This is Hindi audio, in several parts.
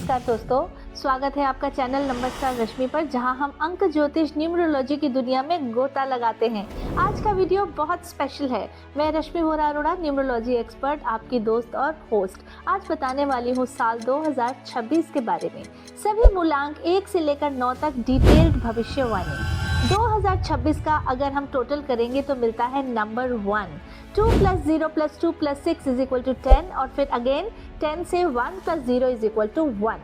नमस्कार दोस्तों, स्वागत है आपका चैनल नमस्कार रश्मि पर, जहां हम अंक ज्योतिष न्यूमरोलॉजी की दुनिया में गोता लगाते हैं। आज का वीडियो बहुत स्पेशल है। मैं रश्मि वोरा अरोड़ा, न्यूमरोलॉजी एक्सपर्ट, आपकी दोस्त और होस्ट, आज बताने वाली हूं साल 2026 के बारे में। सभी मूलांक 1 से लेकर 9 तक डिटेल्ड भविष्यवाणी। 2026 का अगर हम टोटल करेंगे तो मिलता है नंबर 1। 2 + 0 + 2 + 6 = 10 और फिर अगेन 10 से 1 + 0 = 1,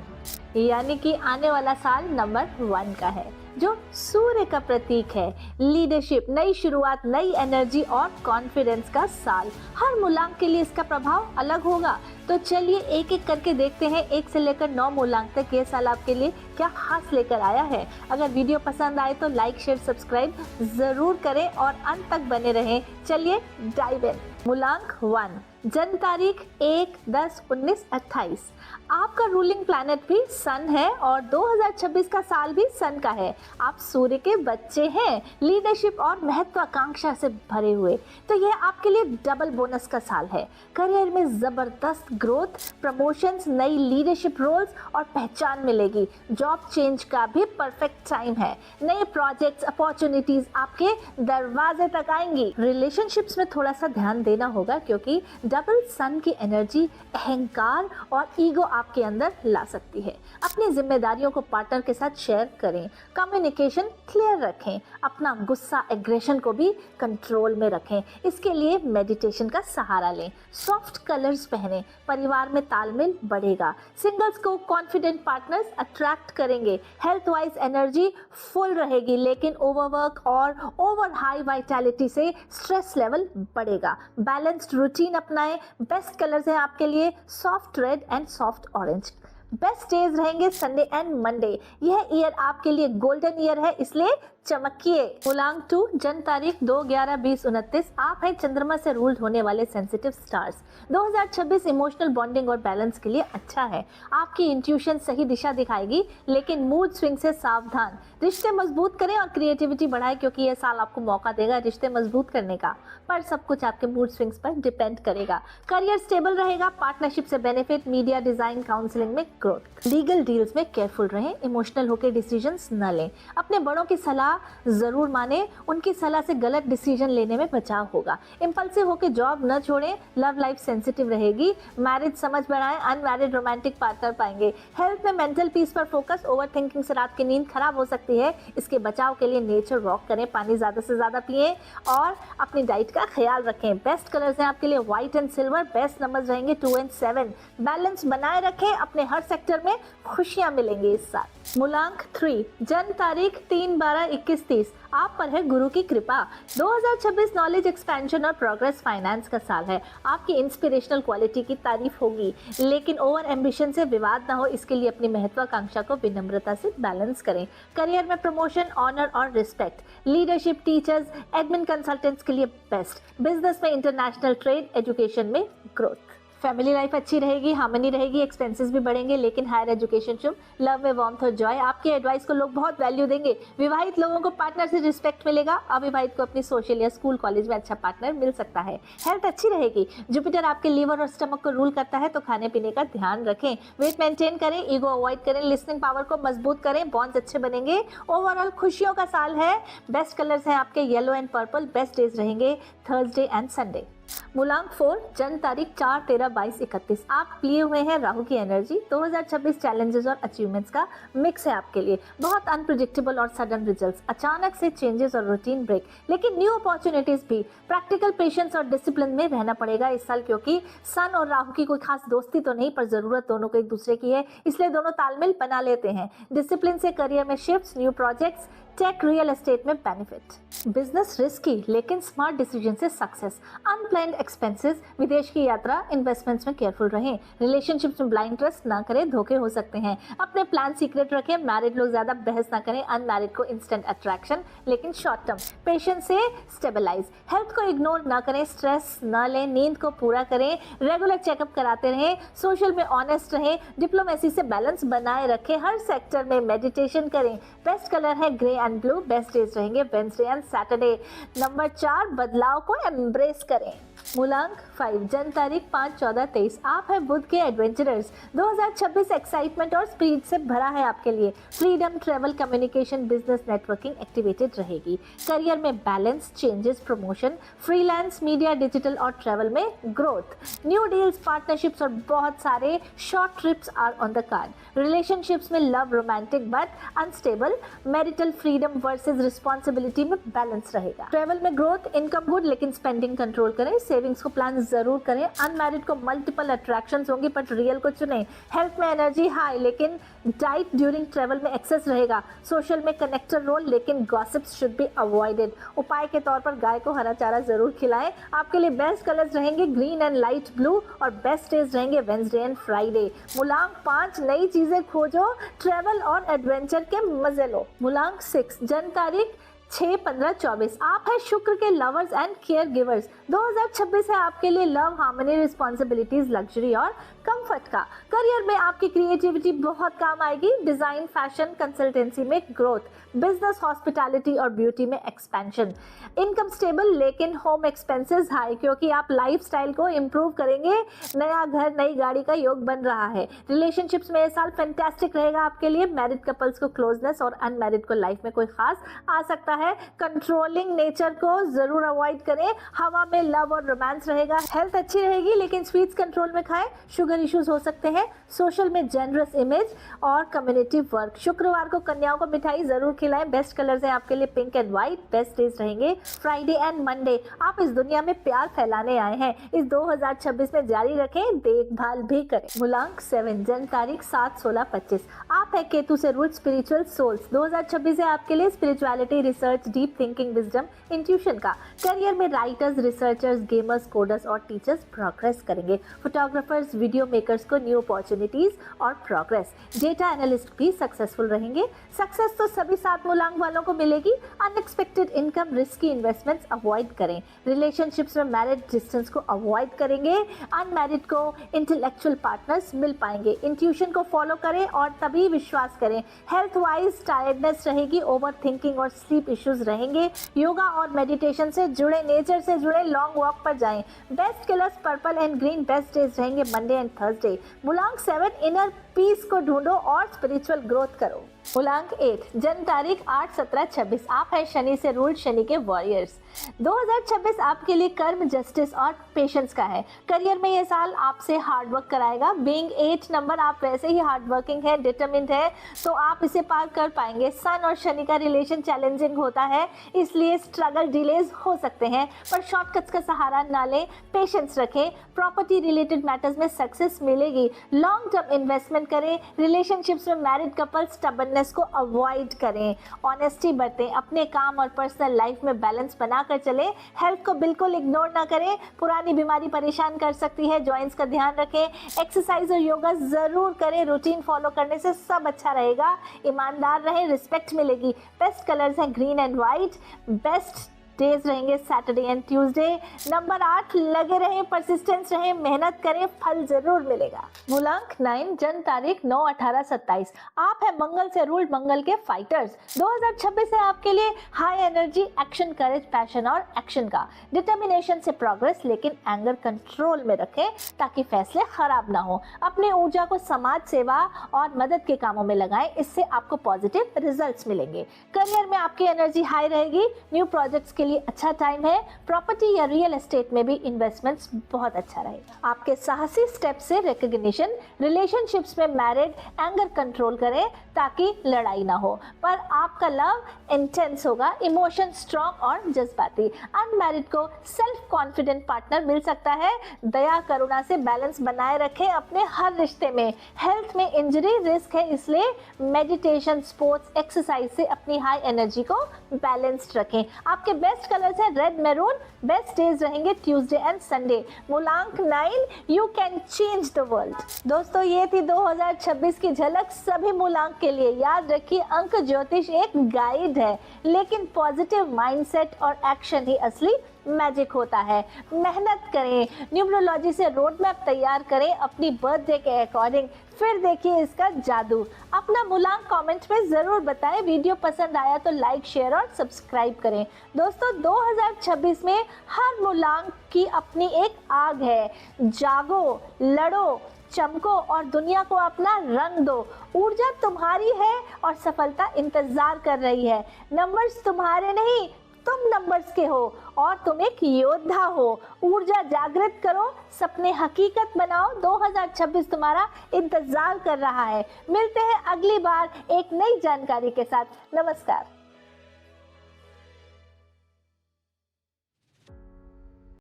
यानी कि आने वाला साल नंबर 1 का है, जो सूर्य का प्रतीक है। लीडरशिप, नई शुरुआत, नई एनर्जी और कॉन्फिडेंस का साल। हर मूलांक के लिए इसका प्रभाव अलग होगा, तो चलिए एक एक करके देखते हैं 1 से लेकर 9 मूलांक तक ये साल आपके लिए क्या खास लेकर आया है। अगर वीडियो पसंद आए तो लाइक, शेयर, सब्सक्राइब जरूर करें और अंत तक बने रहें। चलिए डाइव इन। मूलांक 1, जन्म तारीख 1, 10, 19, 28। आपका रूलिंग प्लैनेट भी सन है और 2026 का साल भी सन का है। आप सूर्य के बच्चे हैं, लीडरशिप और महत्वाकांक्षा से भरे हुए, तो यह आपके लिए डबल बोनस का साल है। करियर में जबरदस्त ग्रोथ, प्रमोशंस, नई लीडरशिप रोल्स और पहचान मिलेगी। जॉब चेंज का भी परफेक्ट टाइम है। नए प्रोजेक्ट्स, अपॉर्चुनिटीज आपके दरवाजे तक आएंगी। रिलेशनशिप्स में थोड़ा सा ध्यान देना होगा, क्योंकि डबल सन की एनर्जी अहंकार और ईगो आपके अंदर ला सकती है। अपनी जिम्मेदारियों को पार्टनर के साथ शेयर करें, कम्युनिकेशन क्लियर रखें, अपना गुस्सा, एग्रेशन को भी कंट्रोल में रखें। इसके लिए मेडिटेशन का सहारा लें। सॉफ्ट कलर्स पहनें, परिवार में तालमेल बढ़ेगा। सिंगल्स को कॉन्फिडेंट पार्टनर्स अट्रैक्ट करेंगे। हेल्थ वाइज एनर्जी फुल रहेगी, लेकिन ओवरवर्क और ओवर हाई वाइटैलिटी से स्ट्रेस लेवल बढ़ेगा। बैलेंस्ड रूटीन अपनाएं। बेस्ट कलर्स हैं आपके लिए soft red and soft orange. Best days रहेंगे संडे एंड मंडे। यह ईयर आपके लिए गोल्डन ईयर है, इसलिए चमकिए। मूलांक 2, जन्म तारीख 2, 11, 20, 29। आप हैं चंद्रमा से रूल्ड होने वाले सेंसिटिव स्टार्स। 2026 इमोशनल बॉन्डिंग और बैलेंस के लिए अच्छा है। आपकी इंट्यूशन सही दिशा दिखाएगी, लेकिन मूड स्विंग से सावधान। रिश्ते मजबूत करें और क्रिएटिविटी बढ़ाएं, क्योंकि यह साल आपको मौका देगा रिश्ते मजबूत करने का, पर सब कुछ आपके मूड स्विंग्स पर डिपेंड करेगा। करियर स्टेबल रहेगा, पार्टनरशिप से बेनिफिट, मीडिया, डिजाइन, काउंसलिंग में ग्रोथ। लीगल डील्स में केयरफुल रहें, इमोशनल होकर डिसीजंस न लें। अपने बड़ों की सलाह जरूर माने, उनकी सलाह से गलत डिसीजन लेने में बचाव होगा। इंपल्सिव होकर जॉब न छोड़ें। लव लाइफ सेंसिटिव रहेगी। मैरिज समझ बढ़ाएं, अनमैरिड रोमांटिक पार्टनर पाएंगे। हेल्थ में मेंटल पीस पर फोकस, ओवर थिंकिंग से रात की नींद खराब हो सकती है। इसके बचाव के लिए नेचर वॉक करें, पानी ज्यादा से ज्यादा पिएं और अपनी डाइट का ख्याल रखें। बेस्ट कलर्स हैं आपके लिए white and silver. Best numbers रहेंगे 2 और 7। बैलेंस बनाए रखें, अपने हर सेक्टर में खुशियां मिलेंगी इस साल। मूलांक 3, जन्म तारीख 3, 12, 21, 30। आप पर है गुरु की कृपा। 2026 नॉलेज एक्सपेंशन और प्रोग्रेस फाइनेंस का साल है। आपकी इंस्पिरेशनल क्वालिटी की तारीफ होगी, लेकिन ओवर एम्बिशन से विवाद ना हो, इसके लिए अपनी महत्वाकांक्षा को विनम्रता से बैलेंस करें। करियर में प्रमोशन, ऑनर और respect. Leadership, teachers, admin, consultants के लिए बेस्ट। बिजनेस में इंटरनेशनल ट्रेड, एजुकेशन में ग्रोथ। फैमिली लाइफ अच्छी रहेगी, हार्मनी रहेगी, एक्सपेंसेस भी बढ़ेंगे, लेकिन हायर एजुकेशन शुभ। लव में वार्मथ और जॉय। आपके एडवाइस को लोग बहुत वैल्यू देंगे। विवाहित लोगों को पार्टनर से रिस्पेक्ट मिलेगा। अविवाहित को अपनी सोशल या स्कूल कॉलेज में अच्छा पार्टनर मिल सकता है। हेल्थ अच्छी रहेगी। जुपिटर आपके लीवर और स्टमक को रूल करता है, तो खाने पीने का ध्यान रखें। वेट मेंटेन करें, ईगो अवॉइड करें, लिसनिंग पावर को मजबूत करें, बॉन्ड्स अच्छे बनेंगे। ओवरऑल खुशियों का साल है। बेस्ट कलर्स हैं आपके yellow and purple. Best days रहेंगे थर्सडे एंड संडे। मूलांक 4, जन्म तारीख 4, 13, 22, 31। आप लिए हुए हैं राहु की एनर्जी। 2026 चैलेंजेस और अचीवमेंट्स का मिक्स है आपके लिए। बहुत अनप्रिडिक्टेबल और सडन रिजल्ट्स, अचानक से चेंजेस और रूटीन ब्रेक, लेकिन न्यू अपॉर्चुनिटीज भी। प्रैक्टिकल पेशेंस और डिसिप्लिन में रहना पड़ेगा इस साल, क्योंकि सन और राहु की कोई खास दोस्ती तो नहीं, पर जरूरत दोनों को एक दूसरे की है, इसलिए दोनों तालमेल बना लेते हैं। डिसिप्लिन से करियर में shifts, new projects, tech, real estate में बेनिफिट। बिजनेस रिस्की, लेकिन स्मार्ट डिसीजन से सक्सेस। अनप्लान्ड एक्सपेंसेस, विदेश की यात्रा, इन्वेस्टमेंट्स में केयरफुल रहें। रिलेशनशिप्स में ब्लाइंड ट्रस्ट ना करें, धोखे हो सकते हैं। अपने प्लान सीक्रेट रखें। मैरिड लोग ज्यादा बहस ना करें। अनमैरिड को इंस्टेंट अट्रैक्शन, लेकिन शॉर्ट टर्म। पेशेंस से स्टेबलाइज। हेल्थ को इग्नोर ना करें, स्ट्रेस ना लें, नींद को पूरा करें, रेगुलर चेकअप कराते रहें, सोशल में ऑनेस्ट रहें, डिप्लोमेसी से बैलेंस बनाए रखें, हर सेक्टर में मेडिटेशन करें। बेस्ट कलर है grey and blue. Best days रहेंगे वेडनेसडे एंड सैटरडे। नंबर 4, बदलाव को एम्ब्रेस करें। मूलांक 5 जन्म तारीख 5-14-23 आप है बुध के एडवेंचरर्स। 2026 एक्साइटमेंट और स्पीड से भरा है आपके लिए। Freedom, travel, communication, business, networking activated रहेगी। करियर में balance, changes, promotion, freelance, media, digital और ट्रैवल में ग्रोथ। न्यू डील्स, पार्टनरशिप्स और बहुत सारे short trips are on the card. Relationships में love romantic but unstable. Marital freedom versus responsibility में बैलेंस रहेगा। ट्रैवल में ग्रोथ, इनकम गुड लेकिन स्पेंडिंग कंट्रोल करें। सेविंग्स को प्लान जरूर करें। अनमैरिड को मल्टीपल अट्रैक्शंस होंगी बट रियल को चुनें। हेल्थ में एनर्जी हाई लेकिन डाइट ड्यूरिंग ट्रैवल में एक्सेस रहेगा। सोशल में कनेक्टर रोल लेकिन गॉसिप्स शुड बी अवॉइडेड। उपाय के तौर पर गाय को हरा चारा जरूर खिलाएं। आपके लिए बेस्ट कलर्स रहेंगे ग्रीन एंड लाइट ब्लू और बेस्ट डेज रहेंगे वेडनेसडे एंड फ्राइडे। मूलांक 5 नई चीजें खोजो, ट्रैवल और एडवेंचर के मजे लो। मूलांक 6 जन्म तारीख 6-15-24 आप है शुक्र के लवर्स एंड केयर गिवर्स। 2026 है आपके लिए लव, हार्मनी, रिस्पॉन्सिबिलिटीज, लग्जरी और कंफर्ट का। करियर में आपकी क्रिएटिविटी बहुत काम आएगी। डिजाइन, फैशन, कंसल्टेंसी में ग्रोथ। बिजनेस, हॉस्पिटैलिटी और ब्यूटी में एक्सपेंशन। इनकम स्टेबल लेकिन होम एक्सपेंसेस हाई क्योंकि आप लाइफस्टाइल को इम्प्रूव करेंगे। नया घर, नई गाड़ी का योग बन रहा है। रिलेशनशिप्स में ये साल फैंटास्टिक रहेगा आपके लिए। मैरिड कपल्स को क्लोजनेस और अनमैरिड को लाइफ में कोई खास आ सकता है। कंट्रोलिंग नेचर को जरूर अवॉइड करें। हवा में लव और रोमांस रहेगा। हेल्थ अच्छी रहेगी लेकिन स्वीट्स कंट्रोल में खाएं। शुगर इश्यूज हो सकते हैं। सोशल में जेनरस इमेज और कम्युनिटी वर्क। शुक्रवार को कन्याओं को मिठाई जरूर खिलाएं। बेस्ट कलर्स हैं आपके लिए pink and white. Best days रहेंगे फ्राइडे एंड मंडे। आप इस दुनिया में प्यार फैलाने आए हैं। इस 2026 में जारी रखें, देखभाल भी करें। मूलांक 7 जन्म तारीख 7-16-25 आप है केतु से रूट स्पिरिचुअल सोल्स। 2026 है आपके लिए spirituality, research, deep thinking, wisdom, intuition का। करियर में राइटर्स, रिसर्चर्स, गेमर्स, कोडर्स और टीचर्स प्रोग्रेस करेंगे। फोटोग्राफर्स, वीडियो मेकर्स को न्यू अपॉर्चुनिटीज और प्रोग्रेस। डेटा एनालिस्ट भी सक्सेसफुल रहेंगे। सक्सेस तो सभी 7 मूलांक वालों को मिलेगी। Unexpected income, risky investments avoid करें। रिलेशनशिप्स में मैरिज डिस्टेंस को अवॉइड करेंगे। अनमैरिड को इंटेलेक्चुअल पार्टनर्स मिल पाएंगे। इंट्यूशन को फॉलो करें और तभी विश्वास करें। हेल्थ वाइज टायर्डनेस रहेगी। ओवर थिंकिंग और स्लीप इश्यूज रहेंगे। योगा और मेडिटेशन से जुड़े, नेचर से जुड़े लॉन्ग वॉक पर जाएं। Best colours purple and green. Best days रहेंगे मंडे एंड थर्सडे। मूलांक 7 इनर पीस को ढूंढो और स्पिरिचुअल ग्रोथ करो। मूलांक 8 जन्म तारीख 8-17-26 आप है शनि से रूल्ड, शनि के वॉरियर्स। 2026 आपके लिए कर्म, जस्टिस और पेशेंस का है। करियर में ये साल आपसे हार्डवर्क कराएगा। बीइंग 8 नंबर आप वैसे ही हार्डवर्किंग है, डिटरमिन्ड है तो आप इसे पार कर पाएंगे। सन और शनि का रिलेशन चैलेंजिंग होता है इसलिए स्ट्रगल, डिलेज हो सकते हैं पर शॉर्टकट्स का सहारा ना लें। पेशेंस रखें। प्रॉपर्टी रिलेटेड मैटर्स में सक्सेस मिलेगी। लॉन्ग टर्म इन्वेस्टमेंट करें। रिलेशनशिप्स में मैरिड कपल स्टबर्ननेस को अवॉइड करें। ऑनेस्टी बरतें। अपने काम और पर्सनल लाइफ में बैलेंस बनाकर चलें। हेल्थ को बिल्कुल इग्नोर ना करें। पुरानी बीमारी परेशान कर सकती है। जॉइंट्स का ध्यान रखें। एक्सरसाइज और योगा जरूर करें। रूटीन फॉलो करने से सब अच्छा रहेगा। ईमानदार रहें, रिस्पेक्ट मिलेगी। बेस्ट कलर्स हैं green and white. Best days रहेंगे सैटरडे एंड ट्यूसडे। नंबर 8 लगे रहें, परसिस्टेंस रहें, मेहनत करें, फल जरूर मिलेगा। मूलांक 9 जन्म तारीख 9-18-27 आप है मंगल से रूल्ड, मंगल के फाइटर्स। 2026 है आपके लिए हाई एनर्जी, एक्शन, करेज, पैशन और एक्शन का। डिटर्मिनेशन से प्रोग्रेस लेकिन एंगर कंट्रोल में रखें ताकि फैसले खराब ना हो। अपनी ऊर्जा को समाज सेवा और मदद के कामों में लगाएं, इससे आपको पॉजिटिव रिजल्ट्स मिलेंगे। करियर में आपकी एनर्जी हाई रहेगी। न्यू प्रोजेक्ट्स के लिए अच्छा टाइम है। प्रॉपर्टी या रियल एस्टेट में भी इन्वेस्टमेंट्स बहुत अच्छा रहेगा। आपके साहसी स्टेप से रिकॉग्निशन। रिलेशनशिप्स में मैरिड, एंगर कंट्रोल करें ताकि लड़ाई ना हो पर आपका लव इंटेंस होगा। इमोशन स्ट्रॉन्ग और जज्बाती। अनमैरिड को सेल्फ कॉन्फिडेंट पार्टनर मिल सकता है। दया करुणा से बैलेंस बनाए रखें अपने हर रिश्ते में। हेल्थ में इंजरी रिस्क है इसलिए मेडिटेशन, स्पोर्ट्स, एक्सरसाइज से अपनी हाई एनर्जी को बैलेंस्ड रखें। आपके बेस्ट कलर्स है रेड, मैरून। बेस्ट डेज रहेंगे ट्यूसडे एंड संडे। मूलांक 9 you can change the world. दोस्तों ये थी 2026 की झलक सभी मूलांक के लिए। याद रखिए अंक ज्योतिष एक गाइड है लेकिन पॉजिटिव माइंडसेट और एक्शन ही असली मैजिक होता है। मेहनत करें, न्यूमरोलॉजी से रोड मैप तैयार करें अपनी बर्थडे के अकॉर्डिंग, फिर देखिए इसका जादू। अपना मूलांक कमेंट में ज़रूर बताएं। वीडियो पसंद आया तो लाइक, शेयर और सब्सक्राइब करें। दोस्तों 2026 में हर मूलांक की अपनी एक आग है। जागो, लड़ो, चमको और दुनिया को अपना रंग दो। ऊर्जा तुम्हारी है और सफलता इंतजार कर रही है। नंबर्स तुम्हारे नहीं, तुम नंबर्स के हो और तुम एक योद्धा हो। ऊर्जा जागृत करो, सपने हकीकत बनाओ। 2026 तुम्हारा इंतजार कर रहा है। मिलते हैं अगली बार एक नई जानकारी के साथ। नमस्कार।